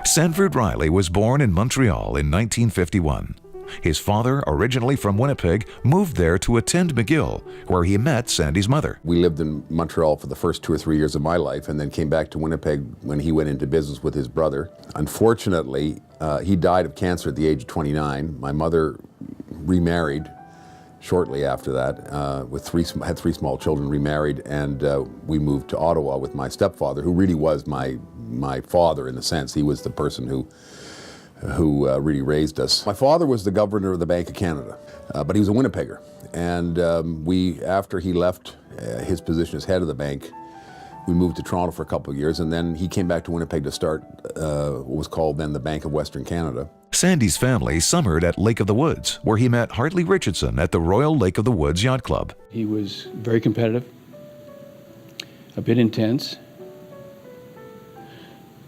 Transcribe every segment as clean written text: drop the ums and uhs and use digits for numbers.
Sanford Riley was born in Montreal in 1951. His father, originally from Winnipeg, moved there to attend McGill, where he met Sandy's mother. We lived in Montreal for the first 2 or 3 years of my life and then came back to Winnipeg when he went into business with his brother. Unfortunately, he died of cancer at the age of 29. My mother remarried shortly after that, had 3 small children, remarried, and we moved to Ottawa with my stepfather, who really was my father in a sense. He was the person who really raised us. My father was the governor of the Bank of Canada, but he was a Winnipegger. And after he left his position as head of the bank, we moved to Toronto for a couple of years, and then he came back to Winnipeg to start what was called then the Bank of Western Canada. Sandy's family summered at Lake of the Woods, where he met Hartley Richardson at the Royal Lake of the Woods Yacht Club. He was very competitive, a bit intense.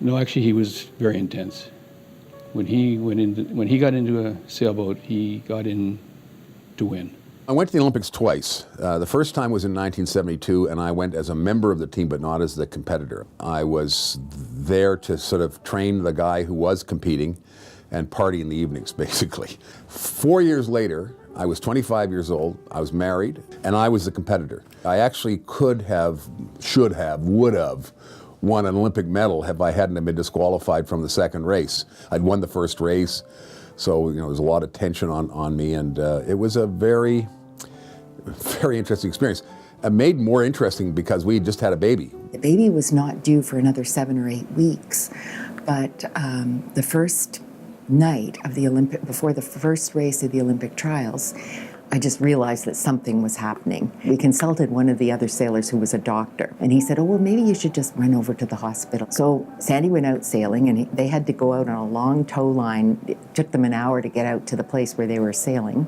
No, actually, he was very intense. When he got into a sailboat, he got in to win. I went to the Olympics twice. The first time was in 1972, and I went as a member of the team, but not as the competitor. I was there to sort of train the guy who was competing and party in the evenings, basically. 4 years later, I was 25 years old, I was married, and I was the competitor. I actually could have, should have, would have won an Olympic medal if I hadn't been disqualified from the second race. I'd won the first race, so there was a lot of tension on me, and it was a very, very interesting experience. It made more interesting because we just had a baby. The baby was not due for another 7 or 8 weeks, but the first night of the before the first race of the Olympic trials, I just realized that something was happening. We consulted one of the other sailors who was a doctor, and he said, oh, well, maybe you should just run over to the hospital. So Sandy went out sailing, and they had to go out on a long tow line. It took them an hour to get out to the place where they were sailing.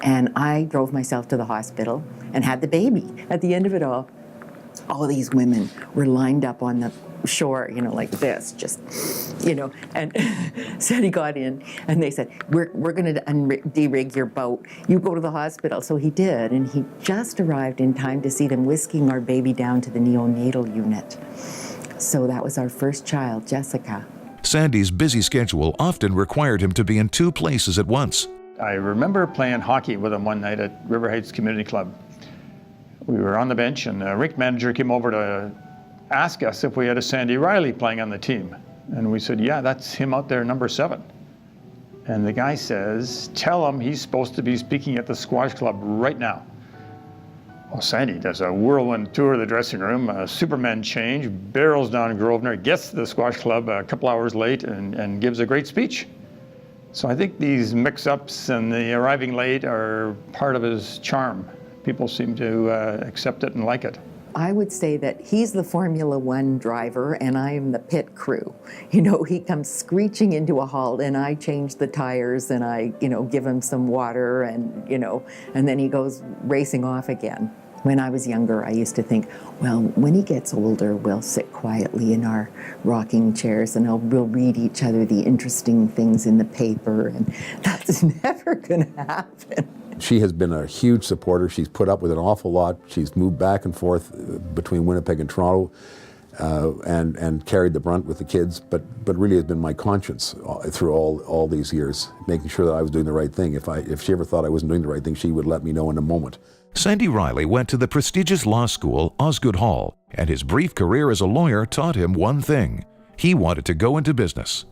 And I drove myself to the hospital and had the baby. At the end of it all these women were lined up on the shore, like this, just, and Sandy got in, and they said, we're going to de-rig your boat. You go to the hospital. So he did, and he just arrived in time to see them whisking our baby down to the neonatal unit. So that was our first child, Jessica. Sandy's busy schedule often required him to be in 2 places at once. I remember playing hockey with him one night at River Heights Community Club. We were on the bench, and the rink manager came over to ask us if we had a Sandy Riley playing on the team. And we said, yeah, that's him out there, number 7. And the guy says, tell him he's supposed to be speaking at the squash club right now. Well, Sandy does a whirlwind tour of the dressing room, a Superman change, barrels down Grosvenor, gets to the squash club a couple hours late, and gives a great speech. So I think these mix-ups and the arriving late are part of his charm. People seem to accept it and like it. I would say that he's the Formula One driver and I am the pit crew. He comes screeching into a halt and I change the tires and I, give him some water and, and then he goes racing off again. When I was younger, I used to think, well, when he gets older, we'll sit quietly in our rocking chairs and we'll read each other the interesting things in the paper, and that's never going to happen. She has been a huge supporter. She's put up with an awful lot. She's moved back and forth between Winnipeg and Toronto and carried the brunt with the kids, but really has been my conscience through all these years, making sure that I was doing the right thing. If she ever thought I wasn't doing the right thing, she would let me know in a moment. Sandy Riley went to the prestigious law school, Osgoode Hall, and his brief career as a lawyer taught him one thing. He wanted to go into business.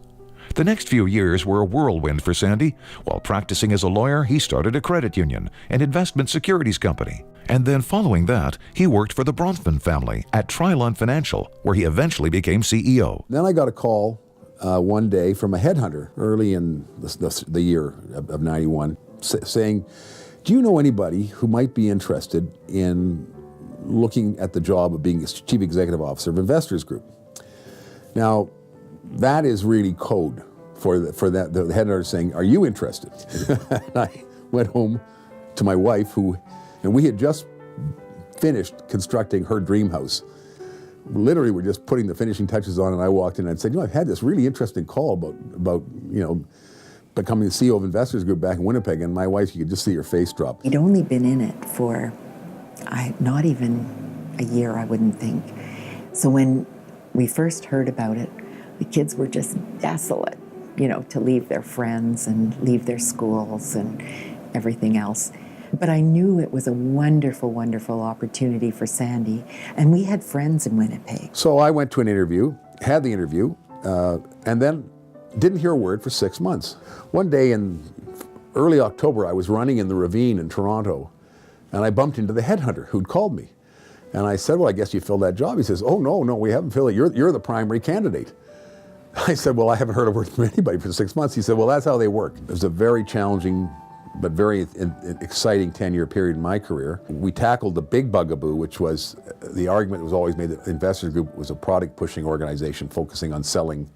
The next few years were a whirlwind for Sandy. While practicing as a lawyer, he started a credit union, an investment securities company. And then following that, he worked for the Bronfman family at Trilon Financial, where he eventually became CEO. Then I got a call one day from a headhunter early in the year of 91 saying, do you know anybody who might be interested in looking at the job of being Chief Executive Officer of Investors Group? Now, that is really code for the headhunter saying, are you interested? And I went home to my wife, and we had just finished constructing her dream house. Literally, we're just putting the finishing touches on, and I walked in and said, I've had this really interesting call about becoming the CEO of Investors Group back in Winnipeg, and my wife, you could just see her face drop. He'd only been in it for not even a year, I wouldn't think. So when we first heard about it, the kids were just desolate, you know, to leave their friends and leave their schools and everything else. But I knew it was a wonderful, wonderful opportunity for Sandy, and we had friends in Winnipeg. So I went to an interview, had the interview, and then didn't hear a word for 6 months. One day in early October, I was running in the ravine in Toronto, and I bumped into the headhunter who'd called me. And I said, well, I guess you filled that job. He says, oh, no, we haven't filled it. You're the primary candidate. I said, well, I haven't heard a word from anybody for 6 months. He said, well, that's how they work. It was a very challenging but very exciting 10-year period in my career. We tackled the big bugaboo, which was the argument was always made that Investors Group was a product-pushing organization focusing on selling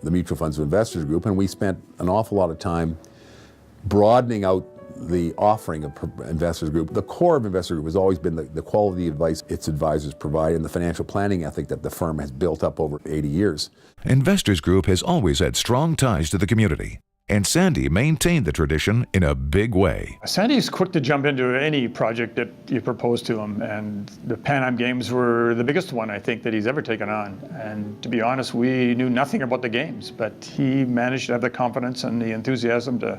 the mutual funds of Investors Group, and we spent an awful lot of time broadening out the offering of Investors Group. The core of Investors Group has always been the quality advice its advisors provide and the financial planning ethic that the firm has built up over 80 years. Investors Group has always had strong ties to the community, and Sandy maintained the tradition in a big way. Sandy's quick to jump into any project that you propose to him, and the Pan Am Games were the biggest one, I think, that he's ever taken on. And to be honest, we knew nothing about the games, but he managed to have the confidence and the enthusiasm to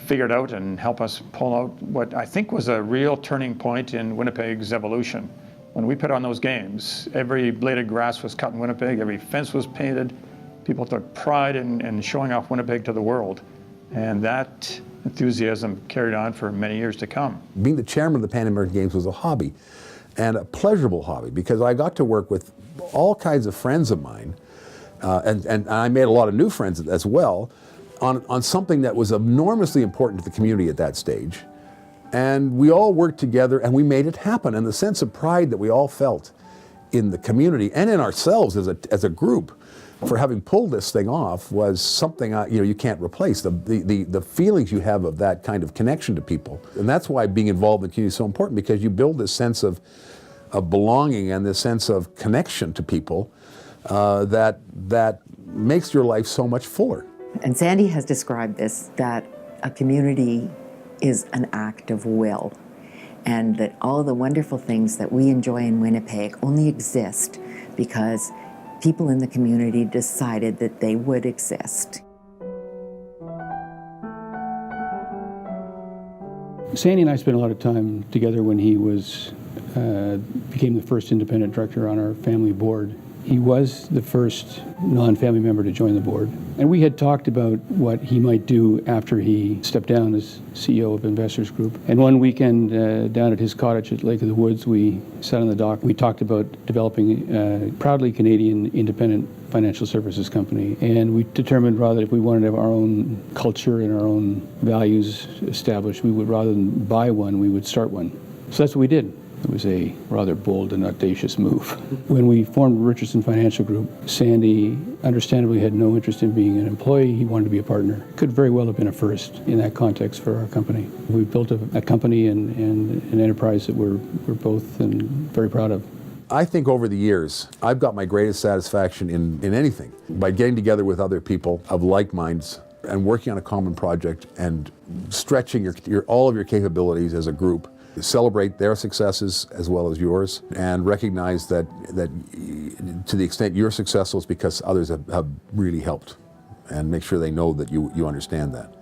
figure it out and help us pull out what I think was a real turning point in Winnipeg's evolution. When we put on those games, every blade of grass was cut in Winnipeg, every fence was painted. People took pride in showing off Winnipeg to the world, and that enthusiasm carried on for many years to come. Being the chairman of the Pan American Games was a hobby, and a pleasurable hobby, because I got to work with all kinds of friends of mine, and I made a lot of new friends as well, on something that was enormously important to the community at that stage. And we all worked together, and we made it happen, and the sense of pride that we all felt in the community and in ourselves as a group for having pulled this thing off was something you can't replace. The feelings you have of that kind of connection to people. And that's why being involved in the community is so important, because you build this sense of belonging and this sense of connection to people that makes your life so much fuller. And Sandy has described this, that a community is an act of will, and that all the wonderful things that we enjoy in Winnipeg only exist because people in the community decided that they would exist. Sandy and I spent a lot of time together when he became the first independent director on our family board. He was the first non-family member to join the board. And we had talked about what he might do after he stepped down as CEO of Investors Group. And one weekend down at his cottage at Lake of the Woods, we sat on the dock. We talked about developing a proudly Canadian independent financial services company. And we determined rather if we wanted to have our own culture and our own values established, we would, rather than buy one, we would start one. So that's what we did. It was a rather bold and audacious move. When we formed Richardson Financial Group, Sandy understandably had no interest in being an employee. He wanted to be a partner. Could very well have been a first in that context for our company. We built a company and an enterprise that we're both very proud of. I think over the years, I've got my greatest satisfaction in anything by getting together with other people of like minds and working on a common project and stretching all of your capabilities as a group. Celebrate their successes as well as yours, and recognize that to the extent you're successful is because others have really helped, and make sure they know that you understand that.